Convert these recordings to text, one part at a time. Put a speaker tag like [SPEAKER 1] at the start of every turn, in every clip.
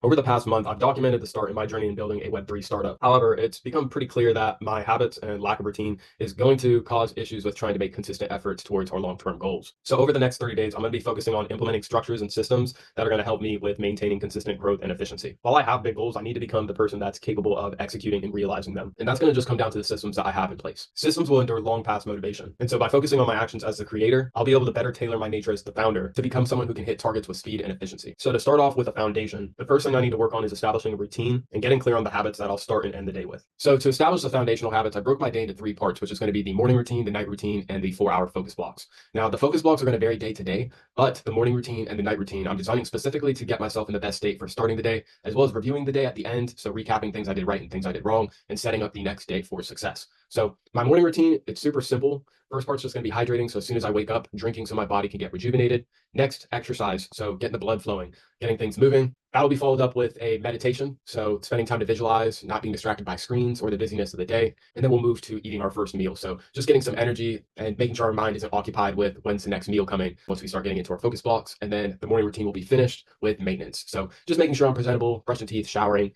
[SPEAKER 1] Over the past month, I've documented the start in my journey in building a Web3 startup. However, it's become pretty clear that my habits and lack of routine is going to cause issues with trying to make consistent efforts towards our long-term goals. So over the next 30 days, I'm going to be focusing on implementing structures and systems that are going to help me with maintaining consistent growth and efficiency. While I have big goals, I need to become the person that's capable of executing and realizing them. And that's going to just come down to the systems that I have in place. Systems will endure long past motivation. And so by focusing on my actions as the creator, I'll be able to better tailor my nature as the founder to become someone who can hit targets with speed and efficiency. So to start off with a foundation, the first thing I need to work on is establishing a routine and getting clear on the habits that I'll start and end the day with. So to establish the foundational habits, I broke my day into three parts, which is going to be the morning routine, the night routine, and the 4-hour focus blocks. Now, the focus blocks are going to vary day to day, but the morning routine and the night routine, I'm designing specifically to get myself in the best state for starting the day, as well as reviewing the day at the end. So recapping things I did right and things I did wrong and setting up the next day for success. So my morning routine, it's super simple. First part's just going to be hydrating. So as soon as I wake up, drinking so my body can get rejuvenated. Next, exercise. So getting the blood flowing, getting things moving. That'll be followed up with a meditation. So spending time to visualize, not being distracted by screens or the busyness of the day. And then we'll move to eating our first meal. So just getting some energy and making sure our mind isn't occupied with when's the next meal coming once we start getting into our focus blocks. And then the morning routine will be finished with maintenance. So just making sure I'm presentable, brushing teeth, showering,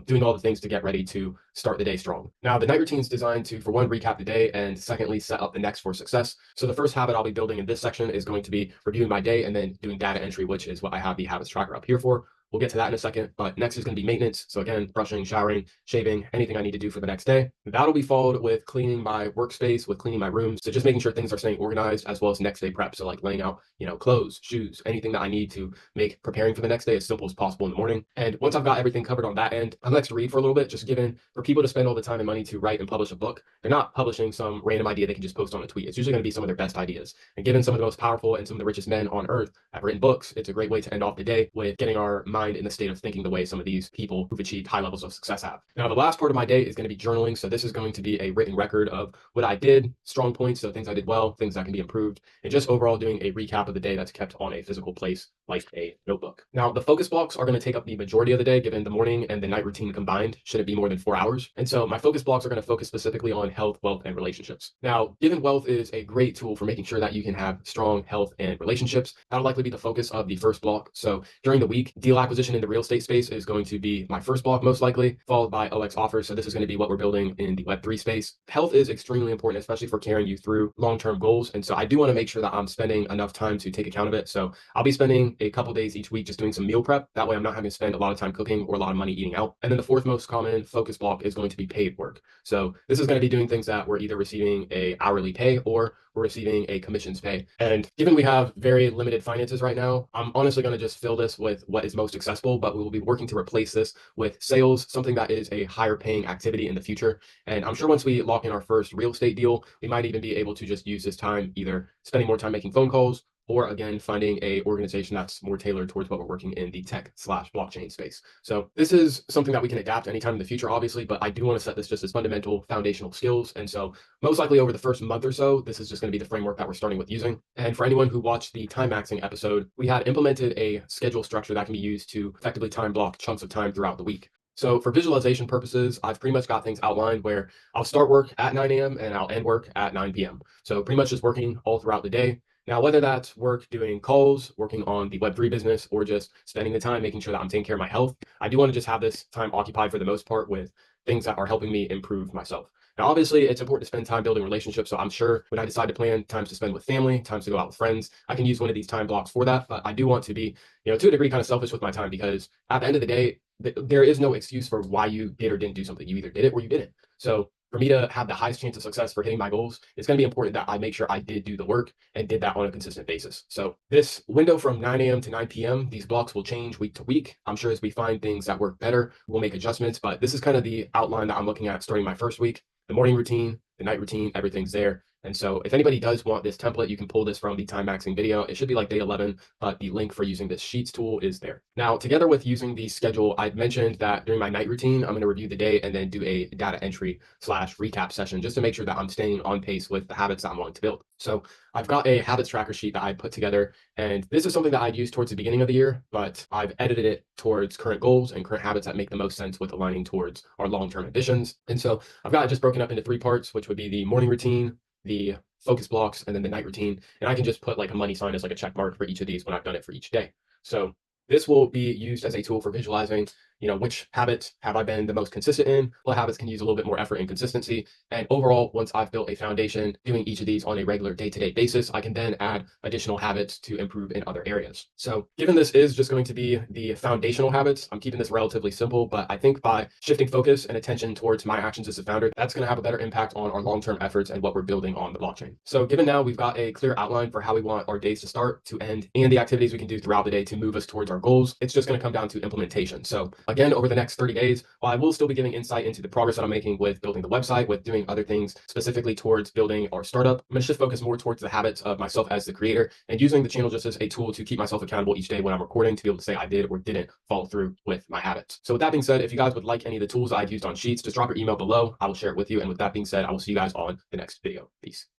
[SPEAKER 1] doing all the things to get ready to start the day strong. Now, the night routine is designed to, for one, recap the day, and secondly, set up the next for success. So the first habit I'll be building in this section is going to be reviewing my day and then doing data entry, which is what I have the habits tracker up here for. We'll get to that in a second, but next is going to be maintenance. So again, brushing, showering, shaving, anything I need to do for the next day. That'll be followed with cleaning my workspace, with cleaning my room. So just making sure things are staying organized, as well as next day prep. So like laying out, clothes, shoes, anything that I need to make preparing for the next day as simple as possible in the morning. And once I've got everything covered on that end, I like to read for a little bit, just given for people to spend all the time and money to write and publish a book, they're not publishing some random idea they can just post on a tweet. It's usually going to be some of their best ideas. And given some of the most powerful and some of the richest men on earth have written books, it's a great way to end off the day with getting our mind in the state of thinking the way some of these people who've achieved high levels of success have. Now, the last part of my day is going to be journaling. So this is going to be a written record of what I did, strong points, so things I did well, things that can be improved, and just overall doing a recap of the day that's kept on a physical place like a notebook. Now, the focus blocks are going to take up the majority of the day, given the morning and the night routine combined shouldn't be more than 4 hours. And so my focus blocks are going to focus specifically on health, wealth, and relationships. Now, given wealth is a great tool for making sure that you can have strong health and relationships, that'll likely be the focus of the first block. So during the week, deal acquisition in the real estate space is going to be my first block, most likely, followed by OX offers. So this is going to be what we're building in the Web3 space. Health is extremely important, especially for carrying you through long-term goals. And so I do want to make sure that I'm spending enough time to take account of it. So I'll be spending a couple days each week just doing some meal prep. That way I'm not having to spend a lot of time cooking or a lot of money eating out. And then the fourth most common focus block is going to be paid work. So this is going to be doing things that we're either receiving a hourly pay or we're receiving a commissions pay. And given we have very limited finances right now, I'm honestly going to just fill this with what is most accessible, but we will be working to replace this with sales, something that is a higher paying activity in the future. And I'm sure once we lock in our first real estate deal, we might even be able to just use this time either spending more time making phone calls or again, finding a organization that's more tailored towards what we're working in the tech/blockchain space. So this is something that we can adapt anytime in the future, obviously, but I do want to set this just as fundamental foundational skills. And so most likely over the first month or so, this is just going to be the framework that we're starting with using. And for anyone who watched the time maxing episode, we had implemented a schedule structure that can be used to effectively time block chunks of time throughout the week. So for visualization purposes, I've pretty much got things outlined where I'll start work at 9 a.m. and I'll end work at 9 p.m. So pretty much just working all throughout the day. Now, whether that's work doing calls, working on the Web3 business, or just spending the time making sure that I'm taking care of my health, I do want to just have this time occupied for the most part with things that are helping me improve myself. Now, obviously, it's important to spend time building relationships. So I'm sure when I decide to plan times to spend with family, times to go out with friends, I can use one of these time blocks for that. But I do want to be, to a degree, kind of selfish with my time because at the end of the day, there is no excuse for why you did or didn't do something. You either did it or you didn't. So for me to have the highest chance of success for hitting my goals, it's going to be important that I make sure I did do the work and did that on a consistent basis. So this window from 9 a.m. to 9 p.m., these blocks will change week to week. I'm sure as we find things that work better, we'll make adjustments, but this is kind of the outline that I'm looking at starting my first week. The morning routine, the night routine, everything's there. And so if anybody does want this template, you can pull this from the time maxing video. It should be like day 11, but the link for using this Sheets tool is there. Now, together with using the schedule, I've mentioned that during my night routine, I'm going to review the day and then do a data entry/recap session just to make sure that I'm staying on pace with the habits that I'm wanting to build. So I've got a habits tracker sheet that I put together, and this is something that I'd used towards the beginning of the year, but I've edited it towards current goals and current habits that make the most sense with aligning towards our long-term ambitions. And so I've got it just broken up into three parts, which would be the morning routine, the focus blocks, and then the night routine. And I can just put like a money sign as like a check mark for each of these when I've done it for each day. So This will be used as a tool for visualizing, which habits have I been the most consistent in, what habits can use a little bit more effort and consistency. And overall, once I've built a foundation doing each of these on a regular day-to-day basis, I can then add additional habits to improve in other areas. So given this is just going to be the foundational habits, I'm keeping this relatively simple, but I think by shifting focus and attention towards my actions as a founder, that's going to have a better impact on our long-term efforts and what we're building on the blockchain. So given now we've got a clear outline for how we want our days to start, to end, and the activities we can do throughout the day to move us towards our goals, it's just going to come down to implementation. So again, over the next 30 days, while I will still be giving insight into the progress that I'm making with building the website, with doing other things specifically towards building our startup, I'm going to just focus more towards the habits of myself as the creator and using the channel just as a tool to keep myself accountable each day when I'm recording, to be able to say I did or didn't follow through with my habits. So with that being said, if you guys would like any of the tools I've used on Sheets, just drop your email below. I will share it with you. And with that being said, I will see you guys on the next video. Peace.